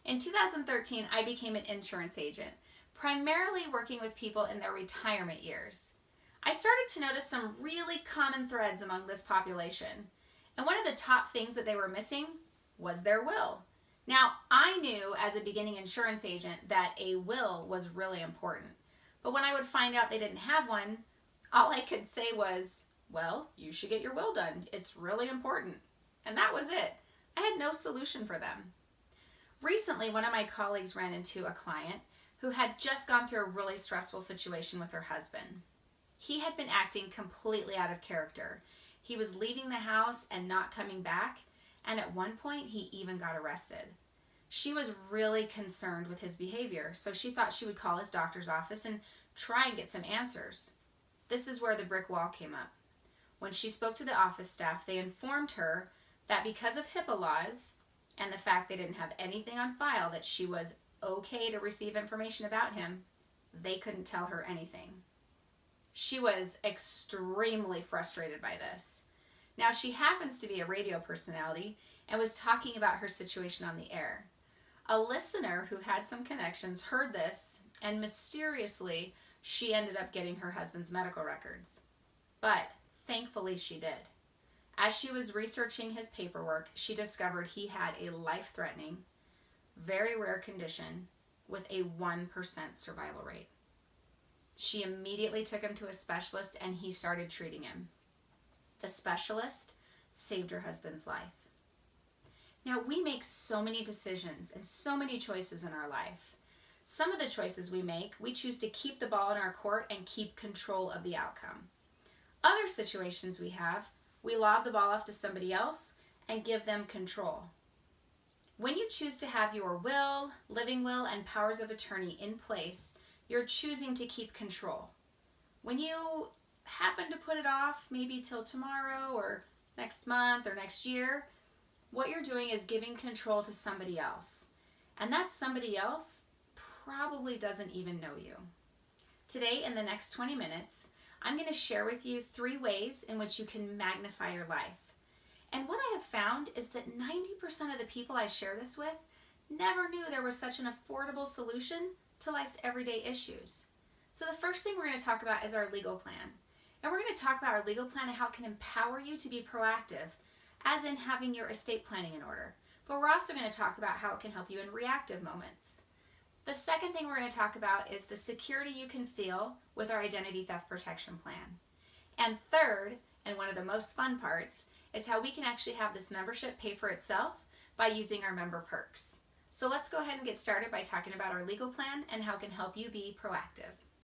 In 2013, I became an insurance agent, primarily working with people in their retirement years. I started to notice some really common threads among this population. And one of the top things that they were missing was their will. Now, I knew as a beginning insurance agent that a will was really important. But when I would find out they didn't have one, all I could say was, well, you should get your will done. It's really important. And that was it. I had no solution for them. Recently, one of my colleagues ran into a client who had just gone through a really stressful situation with her husband. He had been acting completely out of character. He was leaving the house and not coming back, and at one point he even got arrested. She was really concerned with his behavior, so she thought she would call his doctor's office and try and get some answers. This is where the brick wall came up. When she spoke to the office staff, they informed her that because of HIPAA laws and the fact they didn't have anything on file that she was okay to receive information about him, they couldn't tell her anything. She was extremely frustrated by this. Now, she happens to be a radio personality and was talking about her situation on the air. A listener who had some connections heard this, and mysteriously, she ended up getting her husband's medical records. But thankfully, she did. As she was researching his paperwork, she discovered he had a life-threatening, very rare condition with a 1% survival rate. She immediately took him to a specialist and he started treating him. The specialist saved her husband's life. Now, we make so many decisions and so many choices in our life. Some of the choices we make, we choose to keep the ball in our court and keep control of the outcome. Other situations we have, we lob the ball off to somebody else and give them control. When you choose to have your will, living will, and powers of attorney in place, you're choosing to keep control. When you happen to put it off, maybe till tomorrow or next month or next year, what you're doing is giving control to somebody else. And that somebody else probably doesn't even know you. Today, in the next 20 minutes, I'm going to share with you 3 ways in which you can magnify your life. And what I have found is that 90% of the people I share this with never knew there was such an affordable solution to life's everyday issues. So the first thing we're going to talk about is our legal plan. And we're going to talk about our legal plan and how it can empower you to be proactive, as in having your estate planning in order. But we're also going to talk about how it can help you in reactive moments. The second thing we're going to talk about is the security you can feel with our identity theft protection plan. And third, and one of the most fun parts, is how we can actually have this membership pay for itself by using our member perks. So let's go ahead and get started by talking about our legal plan and how it can help you be proactive.